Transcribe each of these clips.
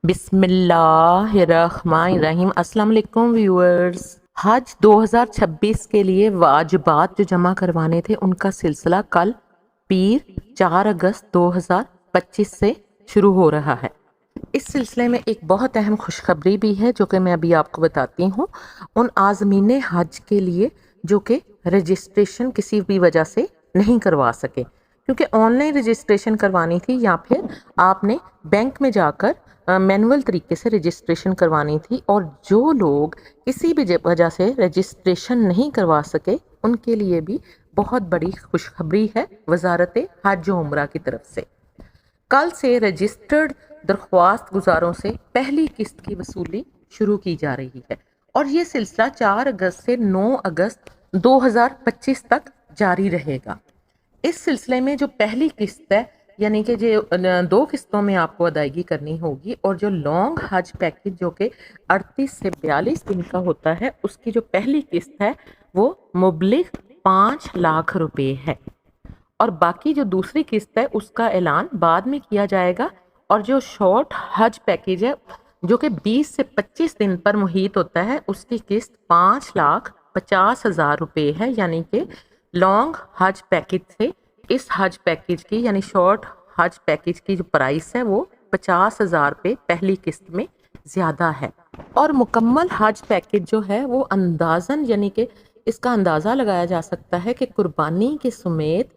بسم اللہ الرحمن الرحیم۔ السلام علیکم ویورز۔ حج 2026 کے لیے واجبات جو جمع کروانے تھے ان کا سلسلہ کل پیر 4 اگست 2025 سے شروع ہو رہا ہے۔ اس سلسلے میں ایک بہت اہم خوشخبری بھی ہے جو کہ میں ابھی آپ کو بتاتی ہوں۔ ان عازمین حج کے لیے جو کہ رجسٹریشن کسی بھی وجہ سے نہیں کروا سکے، کیونکہ آن لائن رجسٹریشن کروانی تھی یا پھر آپ نے بینک میں جا کر مینول طریقے سے رجسٹریشن کروانی تھی، اور جو لوگ کسی بھی وجہ سے رجسٹریشن نہیں کروا سکے ان کے لیے بھی بہت بڑی خوشخبری ہے وزارت حج و عمرہ کی طرف سے۔ کل سے رجسٹرڈ درخواست گزاروں سے پہلی قسط کی وصولی شروع کی جا رہی ہے، اور یہ سلسلہ 4 اگست سے 9 اگست 2025 تک جاری رہے گا۔ اس سلسلے میں جو پہلی قسط ہے، یعنی کہ جو 2 قسطوں میں آپ کو ادائیگی کرنی ہوگی، اور جو لانگ حج پیکج جو کہ 38 سے 42 دن کا ہوتا ہے، اس کی جو پہلی قسط ہے وہ مبلغ 5 لاکھ روپے ہے، اور باقی جو دوسری قسط ہے اس کا اعلان بعد میں کیا جائے گا۔ اور جو شارٹ حج پیکج ہے جو کہ 20 سے 25 دن پر محیط ہوتا ہے، اس کی قسط 5,50,000 روپے ہے، یعنی کہ لانگ حج پیکج سے اس حج پیکج کی یعنی شارٹ حج پیکج کی جو پرائس ہے وہ 50,000 روپے پہلی قسط میں زیادہ ہے، اور مکمل حج پیکج جو ہے وہ اندازاً یعنی کہ اس کا اندازہ لگایا جا سکتا ہے کہ قربانی کے سمیت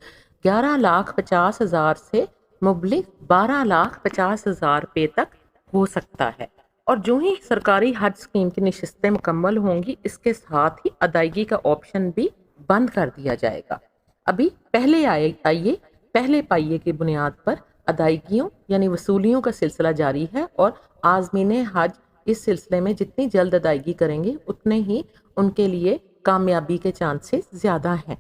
11,50,000 سے مبلغ 12,50,000 روپے تک ہو سکتا ہے۔ اور جو ہی سرکاری حج اسکیم کی نشستیں مکمل ہوں گی، اس کے ساتھ ہی ادائیگی کا آپشن بھی بند کر دیا جائے گا۔ ابھی پہلے پائیے کی بنیاد پر ادائیگیوں یعنی وصولیوں کا سلسلہ جاری ہے، اور عازمین حج اس سلسلے میں جتنی جلد ادائیگی کریں گے اتنے ہی ان کے لیے کامیابی کے چانسز زیادہ ہیں۔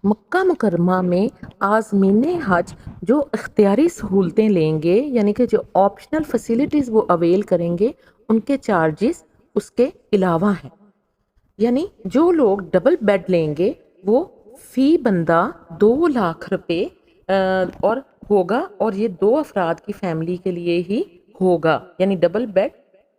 مکہ مکرمہ میں عازمین حج جو اختیاری سہولتیں لیں گے یعنی کہ جو آپشنل فیسیلیٹیز وہ اویل کریں گے، ان کے چارجز اس کے علاوہ ہیں۔ یعنی جو لوگ ڈبل بیڈ لیں گے وہ فی بندہ 2 لاکھ روپے اور ہوگا، اور یہ 2 افراد کی فیملی کے لیے ہی ہوگا، یعنی ڈبل بیڈ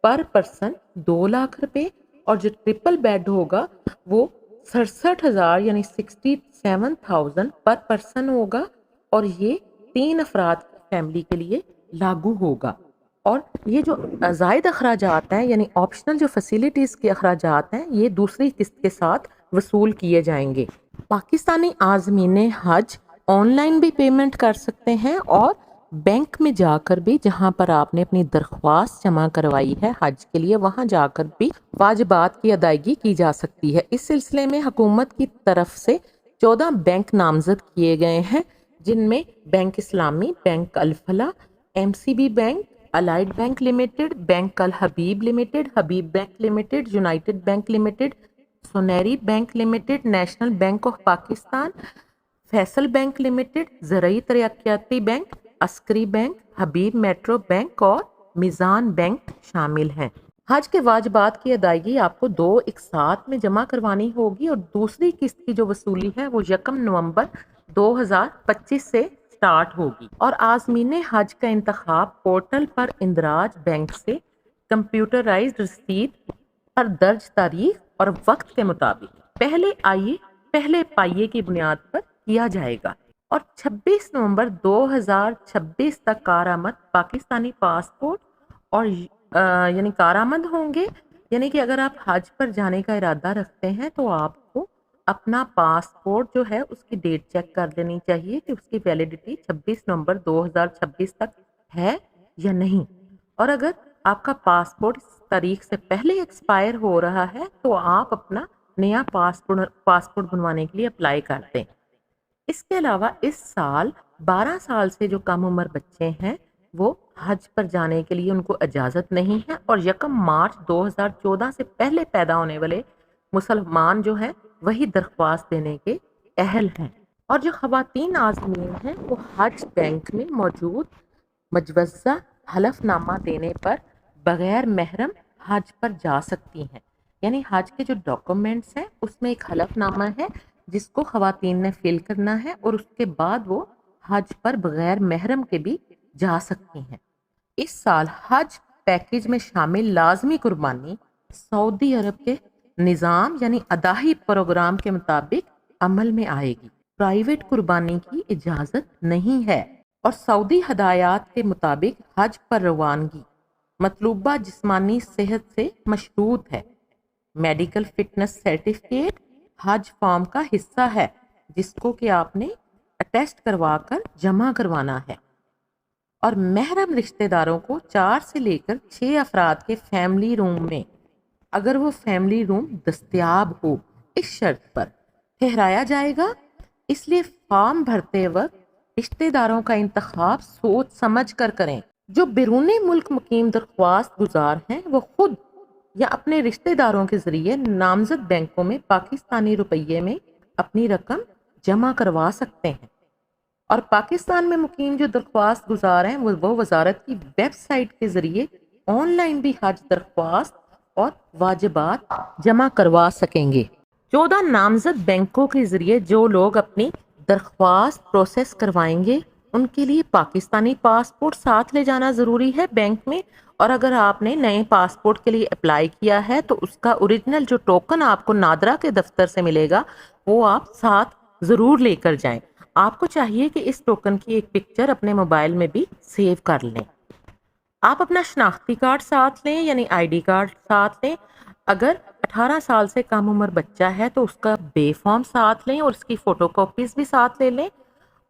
پر پرسن 2 لاکھ روپے، اور جو ٹرپل بیڈ ہوگا وہ 67,000 یعنی 67,000 پر پرسن ہوگا، اور یہ 3 افراد کی فیملی کے لیے لاگو ہوگا۔ اور یہ جو زائد اخراجات ہیں یعنی آپشنل جو فیسیلیٹیز کے اخراجات ہیں، یہ دوسری قسط کے ساتھ وصول کیے جائیں گے۔ پاکستانی عازمین حج آن لائن بھی پیمنٹ کر سکتے ہیں، اور بینک میں جا کر بھی، جہاں پر آپ نے اپنی درخواست جمع کروائی ہے حج کے لیے، وہاں جا کر بھی واجبات کی ادائیگی کی جا سکتی ہے۔ اس سلسلے میں حکومت کی طرف سے 14 بینک نامزد کیے گئے ہیں، جن میں بینک اسلامی، bank Alfalah, MCB bank, allied bank limited, bank Al Habib limited, Habib bank limited, united bank limited, Soneri bank limited, national bank of Pakistan, Faysal bank limited, زرعی ترقیاتی بینک، عسکری بینک، حبیب میٹرو بینک اور میزان بینک شامل ہیں۔ حج کے واجبات کی ادائیگی آپ کو 2 ایک ساتھ میں جمع کروانی ہوگی، اور دوسری قسط کی جو وصولی ہے وہ 1 نومبر 2025 سے سٹارٹ ہوگی، اور عازمین حج کا انتخاب پورٹل پر اندراج بینک سے کمپیوٹرائزڈ رسید پر درج تاریخ اور وقت کے مطابق پہلے پائیے کی بنیاد پر کیا جائے گا، اور 26 نومبر 2026 تک کارآمد پاکستانی پاسپورٹ اور یعنی کارآمد ہوں گے۔ یعنی کہ اگر آپ حج پر جانے کا ارادہ رکھتے ہیں تو آپ کو اپنا پاسپورٹ جو ہے اس کی ڈیٹ چیک کر لینی چاہیے کہ اس کی ویلیڈیٹی 26 نومبر 2026 تک ہے یا نہیں، اور اگر آپ کا پاسپورٹ اس تاریخ سے پہلے ایکسپائر ہو رہا ہے تو آپ اپنا نیا پاسپورٹ بنوانے کے لیے اپلائی کر دیں۔ اس کے علاوہ اس سال 12 سال سے جو کم عمر بچے ہیں وہ حج پر جانے کے لیے ان کو اجازت نہیں ہے، اور 1 مارچ 2014 سے پہلے پیدا ہونے والے مسلمان جو ہیں وہی درخواست دینے کے اہل ہیں۔ اور جو خواتین عازمین ہیں وہ حج بینک میں موجود مجوزہ حلف نامہ دینے پر بغیر محرم حج پر جا سکتی ہیں۔ یعنی حج کے جو ڈاکومنٹس ہیں اس میں ایک حلف نامہ ہے جس کو خواتین نے فل کرنا ہے، اور اس کے بعد وہ حج پر بغیر محرم کے بھی جا سکتی ہیں۔ اس سال حج پیکج میں شامل لازمی قربانی سعودی عرب کے نظام یعنی ادائی پروگرام کے مطابق عمل میں آئے گی۔ پرائیویٹ قربانی کی اجازت نہیں ہے اور سعودی ہدایات کے مطابق حج پر روانگی مطلوبہ جسمانی صحت سے مشروط ہے۔ میڈیکل فٹنس سرٹیفکیٹ حج فارم کا حصہ ہے جس کو کہ آپ نے اٹیسٹ کروا کر جمع کروانا ہے، اور محرم رشتہ داروں کو 4 سے لے کر 6 افراد کے فیملی روم میں، اگر وہ فیملی روم دستیاب ہو، اس شرط پر ٹھہرایا جائے گا۔ اس لیے فارم بھرتے وقت رشتہ داروں کا انتخاب سوچ سمجھ کر کریں۔ جو بیرون ملک مقیم درخواست گزار ہیں وہ خود یا اپنے رشتہ داروں کے ذریعے نامزد بینکوں میں پاکستانی روپیے میں اپنی رقم جمع کروا سکتے ہیں، اور پاکستان میں مقیم جو درخواست گزار ہیں وہ وزارت کی ویب سائٹ کے ذریعے آن لائن بھی حج درخواست اور واجبات جمع کروا سکیں گے۔ 14 نامزد بینکوں کے ذریعے جو لوگ اپنی درخواست پروسیس کروائیں گے ان کے لیے پاکستانی پاسپورٹ ساتھ لے جانا ضروری ہے بینک میں، اور اگر آپ نے نئے پاسپورٹ کے لیے اپلائی کیا ہے تو اس کا اوریجنل جو ٹوکن آپ کو نادرا کے دفتر سے ملے گا وہ آپ ساتھ ضرور لے کر جائیں۔ آپ کو چاہیے کہ اس ٹوکن کی ایک پکچر اپنے موبائل میں بھی سیو کر لیں۔ آپ اپنا شناختی کارڈ ساتھ لیں یعنی آئی ڈی کارڈ ساتھ لیں۔ اگر 18 سال سے کم عمر بچہ ہے تو اس کا بے فارم ساتھ لیں اور اس کی فوٹو کاپیز بھی ساتھ لے لیں،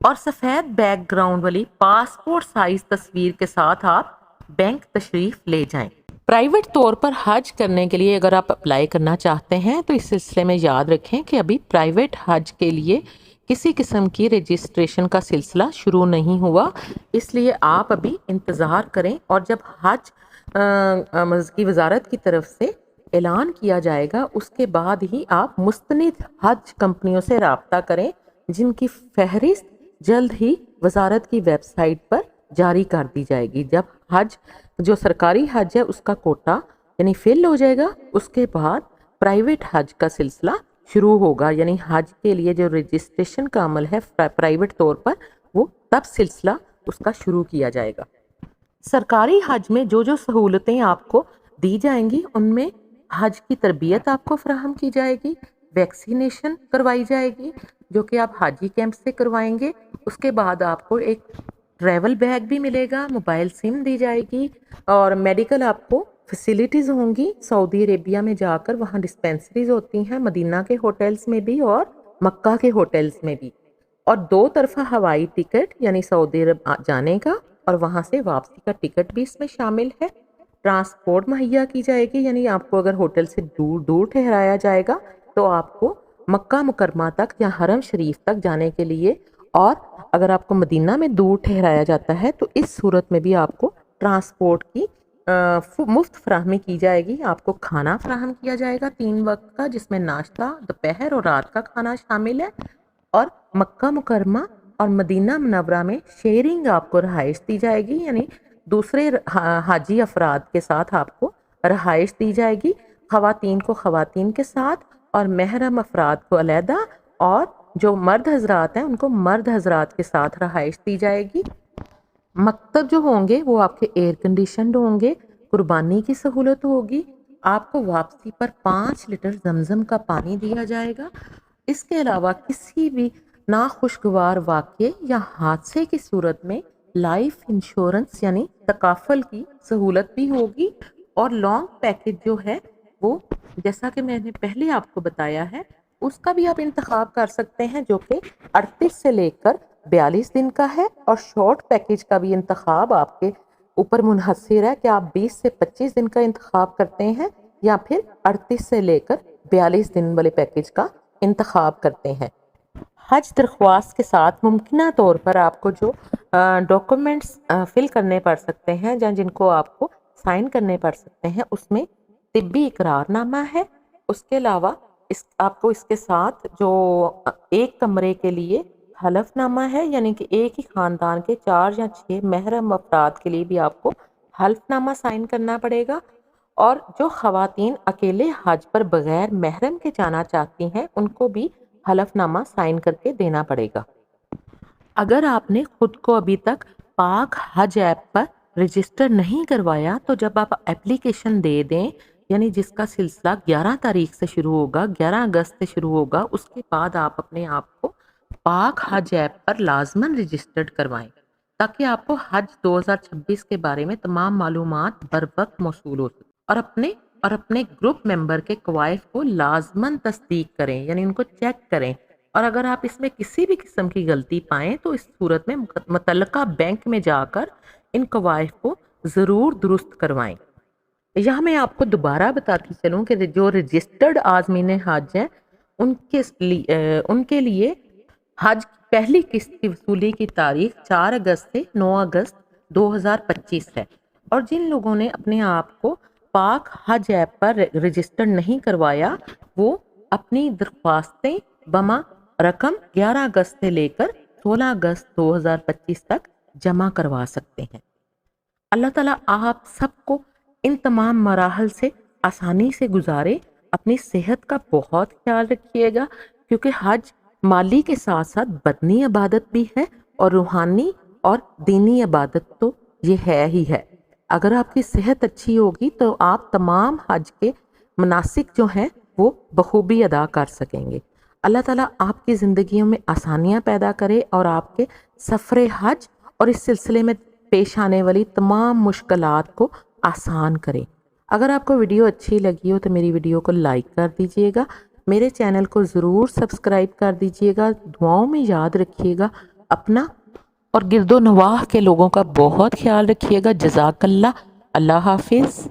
اور سفید بیک گراؤنڈ والی پاسپورٹ سائز تصویر کے ساتھ آپ بینک تشریف لے جائیں۔ پرائیویٹ طور پر حج کرنے کے لیے اگر آپ اپلائی کرنا چاہتے ہیں تو اس سلسلے میں یاد رکھیں کہ ابھی پرائیویٹ حج کے لیے کسی قسم کی رجسٹریشن کا سلسلہ شروع نہیں ہوا، اس لیے آپ ابھی انتظار کریں، اور جب حج کی وزارت کی طرف سے اعلان کیا جائے گا اس کے بعد ہی آپ مستند حج کمپنیوں سے رابطہ کریں جن کی فہرست جلد ہی وزارت کی ویب سائٹ پر جاری کر دی جائے گی۔ جب حج جو سرکاری حج ہے اس کا کوٹا یعنی فل ہو جائے گا اس کے بعد پرائیویٹ حج کا سلسلہ شروع ہوگا، یعنی حج کے لیے جو رجسٹریشن کا عمل ہے پرائیویٹ طور پر وہ تب سلسلہ اس کا شروع کیا جائے گا۔ سرکاری حج میں جو سہولتیں آپ کو دی جائیں گی ان میں حج کی تربیت آپ کو فراہم کی جائے گی، ویکسینیشن کروائی جائے گی جو کہ آپ حاجی کیمپ سے کروائیں گے، اس کے بعد آپ کو ایک ٹریول بیگ بھی ملے گا، موبائل سم دی جائے گی، اور میڈیکل آپ کو فیسیلیٹیز ہوں گی۔ سعودی عربیہ میں جا کر وہاں ڈسپینسریز ہوتی ہیں، مدینہ کے ہوٹلز میں بھی اور مکہ کے ہوٹلز میں بھی، اور 2 طرفہ ہوائی ٹکٹ یعنی سعودی عرب جانے کا اور وہاں سے واپسی کا ٹکٹ بھی اس میں شامل ہے۔ ٹرانسپورٹ مہیا کی جائے گی، یعنی آپ کو اگر ہوٹل سے دور دور ٹھہرایا جائے گا تو آپ کو مکہ مکرمہ تک یا حرم شریف تک جانے کے لیے، اور اگر آپ کو مدینہ میں دور ٹھہرایا جاتا ہے تو اس صورت میں بھی آپ کو ٹرانسپورٹ کی مفت فراہمی کی جائے گی۔ آپ کو کھانا فراہم کیا جائے گا 3 وقت کا، جس میں ناشتہ، دوپہر اور رات کا کھانا شامل ہے، اور مکہ مکرمہ اور مدینہ منورہ میں شیئرنگ آپ کو رہائش دی جائے گی، یعنی دوسرے حاجی افراد کے ساتھ آپ کو رہائش دی جائے گی، خواتین کو خواتین کے ساتھ اور محرم افراد کو علیحدہ، اور جو مرد حضرات ہیں ان کو مرد حضرات کے ساتھ رہائش دی جائے گی۔ مکتب جو ہوں گے وہ آپ کے ایئر کنڈیشنڈ ہوں گے، قربانی کی سہولت ہوگی، آپ کو واپسی پر 5 لیٹر زمزم کا پانی دیا جائے گا۔ اس کے علاوہ کسی بھی ناخوشگوار واقعے یا حادثے کی صورت میں لائف انشورنس یعنی تکافل کی سہولت بھی ہوگی، اور لانگ پیکج جو ہے وہ جیسا کہ میں نے پہلے آپ کو بتایا ہے اس کا بھی آپ انتخاب کر سکتے ہیں جو کہ 38 سے لے کر 42 دن کا ہے، اور شارٹ پیکج کا بھی انتخاب آپ کے اوپر منحصر ہے کہ آپ 20 سے 25 دن کا انتخاب کرتے ہیں یا پھر 38 سے لے کر 42 دن والے پیکج کا انتخاب کرتے ہیں۔ حج درخواست کے ساتھ ممکنہ طور پر آپ کو جو ڈاکومنٹس فل کرنے پڑ سکتے ہیں یا جن کو آپ کو سائن کرنے پڑ سکتے ہیں اس میں طبی اقرار نامہ ہے، اس کے علاوہ آپ کو اس کے ساتھ جو ایک کمرے کے لیے حلف نامہ ہے، یعنی کہ ایک ہی خاندان کے 4 یا 6 محرم افراد کے لیے بھی آپ کو حلف نامہ سائن کرنا پڑے گا، اور جو خواتین اکیلے حج پر بغیر محرم کے جانا چاہتی ہیں ان کو بھی حلف نامہ سائن کر کے دینا پڑے گا۔ اگر آپ نے خود کو ابھی تک پاک حج ایپ پر رجسٹر نہیں کروایا تو جب آپ اپلیکیشن دے دیں، یعنی جس کا سلسلہ 11 تاریخ سے شروع ہوگا، 11 اگست سے شروع ہوگا، اس کے بعد آپ اپنے آپ کو پاک حج ایپ پر لازماً رجسٹرڈ کروائیں تاکہ آپ کو حج 2026 کے بارے میں تمام معلومات بر وقت موصول ہو سکیں، اور اپنے گروپ ممبر کے کوائف کو لازماً تصدیق کریں، یعنی ان کو چیک کریں، اور اگر آپ اس میں کسی بھی قسم کی غلطی پائیں تو اس صورت میں متعلقہ بینک میں جا کر ان کوائف کو ضرور درست کروائیں۔ یہاں میں آپ کو دوبارہ بتاتی چلوں کہ جو رجسٹرڈ عازمین حج ہیں ان کے لیے حج کی پہلی قسط کی وصولی کی تاریخ 4 اگست سے 9 اگست 2025 ہے، اور جن لوگوں نے اپنے آپ کو پاک حج ایپ پر رجسٹر نہیں کروایا وہ اپنی درخواستیں بما رقم 11 اگست سے لے کر 16 اگست 2025 تک جمع کروا سکتے ہیں۔ اللہ تعالیٰ آپ سب کو ان تمام مراحل سے آسانی سے گزارے۔ اپنی صحت کا بہت خیال رکھیے گا، کیونکہ حج مالی کے ساتھ ساتھ بدنی عبادت بھی ہے، اور روحانی اور دینی عبادت تو یہ ہے ہی ہے۔ اگر آپ کی صحت اچھی ہوگی تو آپ تمام حج کے مناسک جو ہیں وہ بخوبی ادا کر سکیں گے۔ اللہ تعالیٰ آپ کی زندگیوں میں آسانیاں پیدا کرے اور آپ کے سفر حج اور اس سلسلے میں پیش آنے والی تمام مشکلات کو آسان کرے۔ اگر آپ کو ویڈیو اچھی لگی ہو تو میری ویڈیو کو لائک کر دیجئے گا، میرے چینل کو ضرور سبسکرائب کر دیجئے گا، دعاؤں میں یاد رکھیے گا، اپنا اور گرد و نواح کے لوگوں کا بہت خیال رکھیے گا۔ جزاک اللہ، اللہ حافظ۔